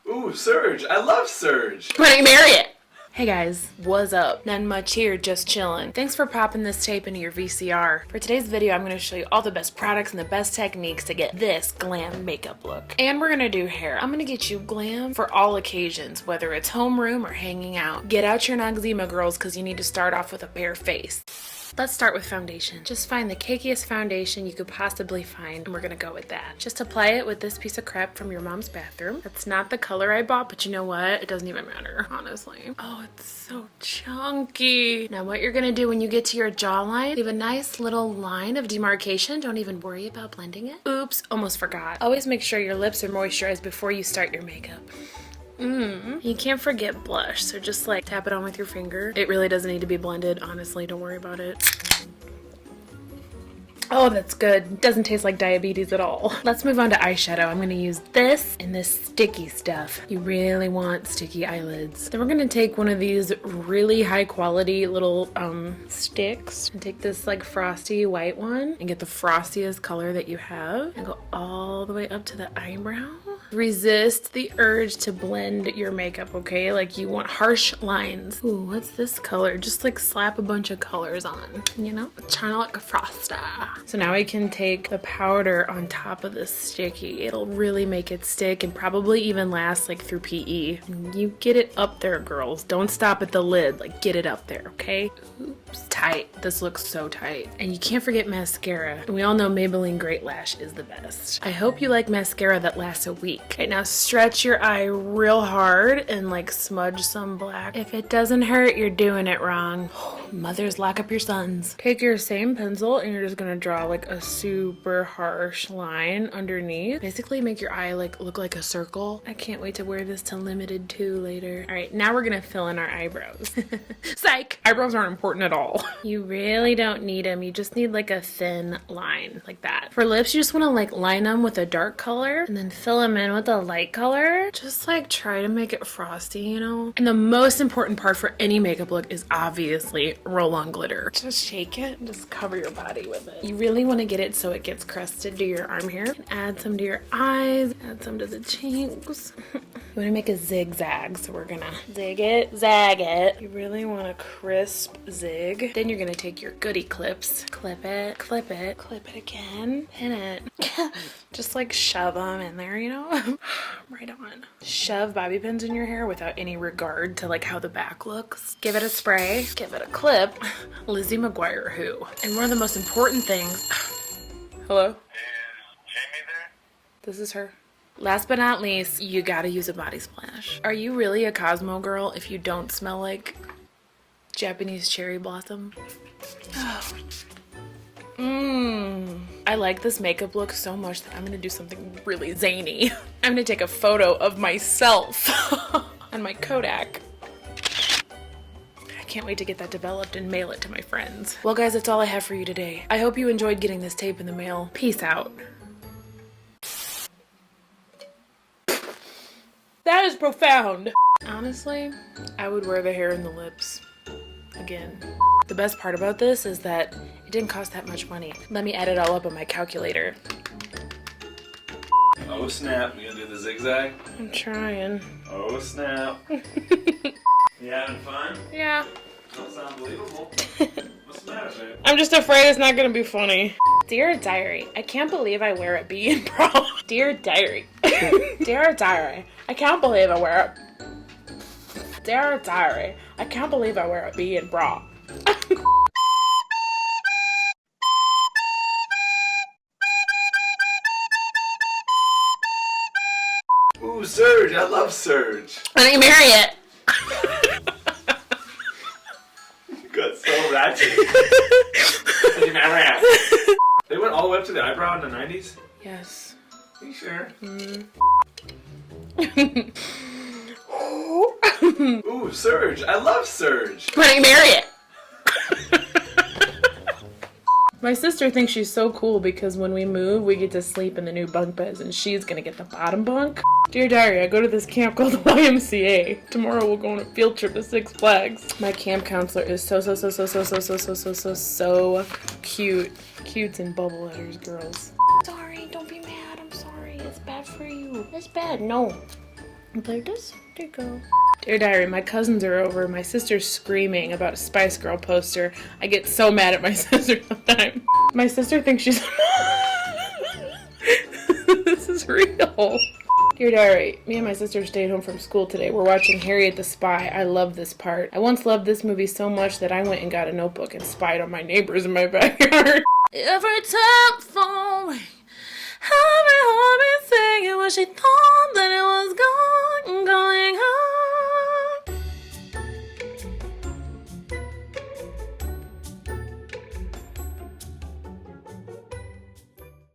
Ooh, Surge. I love Surge. Why don't you marry it? Hey guys, what's up? None much here, just chillin'. Thanks for popping this tape into your VCR. For today's video, I'm gonna show you all the best products and the best techniques to get this glam makeup look. And we're gonna do hair. I'm gonna get you glam for all occasions, whether it's homeroom or hanging out. Get out your Noxzema girls, cause you need to start off with a bare face. Let's start with foundation. Just find the cakiest foundation you could possibly find, and we're gonna go with that. Just apply it with this piece of crepe from your mom's bathroom. That's not the color I bought, but you know what? It doesn't even matter, honestly. Oh, it's so chunky. Now what you're gonna do when you get to your jawline, leave a nice little line of demarcation. Don't even worry about blending it. Oops, almost forgot. Always make sure your lips are moisturized before you start your makeup. You can't forget blush, so just like tap it on with your finger. It really doesn't need to be blended, honestly, don't worry about it. Oh, that's good. Doesn't taste like diabetes at all. Let's move on to eyeshadow. I'm gonna use this and this sticky stuff. You really want sticky eyelids. Then we're gonna take one of these really high quality little sticks and take this like frosty white one and get the frostiest color that you have and go all the way up to the eyebrow. Resist the urge to blend your makeup, okay? Like you want harsh lines. Ooh, what's this color? Just like slap a bunch of colors on, you know? Trying to look a frosty. So now I can take the powder on top of this sticky. It'll really make it stick and probably even last like through PE. You get it up there, girls. Don't stop at the lid, like get it up there, okay? Oops, tight. This looks so tight. And you can't forget mascara. And we all know Maybelline Great Lash is the best. I hope you like mascara that lasts a week. Okay, now stretch your eye real hard and like smudge some black. If it doesn't hurt, you're doing it wrong. Mothers, lock up your sons. Take your same pencil and you're just gonna draw like a super harsh line underneath. Basically make your eye like look like a circle. I can't wait to wear this to Limited 2 later. All right, now we're gonna fill in our eyebrows. Psych! Eyebrows aren't important at all. You really don't need them. You just need like a thin line like that. For lips, you just wanna like line them with a dark color and then fill them in with a light color. Just like try to make it frosty, you know? And the most important part for any makeup look is obviously roll on glitter. Just shake it and just cover your body with it. You really want to get it so it gets crusted to your arm hair. Add some to your eyes, add some to the cheeks. You want to make a zigzag, so we're gonna zig it, zag it. You really want a crisp zig. Then you're gonna take your goodie clips, clip it, clip it, clip it again, pin it. Just like shove them in there, you know? Right on. Shove bobby pins in your hair without any regard to like how the back looks. Give it a spray, give it a clip. Lizzie McGuire who? And one of the most important things. Hello? Is Jaime there? This is her. Last but not least, you gotta use a body splash. Are you really a Cosmo girl if you don't smell like Japanese cherry blossom? I like this makeup look so much that I'm gonna do something really zany. I'm gonna take a photo of myself on my Kodak. I can't wait to get that developed and mail it to my friends. Well guys, that's all I have for you today. I hope you enjoyed getting this tape in the mail. Peace out. That is profound. Honestly, I would wear the hair and the lips again. The best part about this is that it didn't cost that much money. Let me add it all up on my calculator. Oh snap, you gonna do the zigzag? I'm trying. Oh snap. You having fun? Yeah. Don't sound believable. What's the matter, babe? I'm just afraid it's not gonna be funny. Dear Diary, I can't believe I wear a B in bra. Dear Diary. Dear Diary, I can't believe I wear a... Dear Diary, I can't believe I wear a B in bra. Ooh, Surge. I love Surge. Why don't you marry it? You got so ratchet. They went all the way up to the eyebrow in the 90s? Yes. Are you sure? Ooh, Surge. I love Surge. Why don't you marry it? My sister thinks she's so cool because when we move, we get to sleep in the new bunk beds and she's gonna get the bottom bunk. Dear Diary, I go to this camp called the YMCA. Tomorrow we'll go on a field trip to Six Flags. My camp counselor is so cute. Cutes and bubble letters, girls. Sorry, don't be mad. I'm sorry. It's bad for you. It's bad. No. There it is. There you go. Dear Diary, my cousins are over. My sister's screaming about a Spice Girl poster. I get so mad at my sister sometimes. My sister thinks she's... This is real. Dear Diary, me and my sister stayed home from school today. We're watching Harriet the Spy. I love this part. I once loved this movie so much that I went and got a notebook and spied on my neighbors in my backyard. Every time falling, every heart is singing what she thought that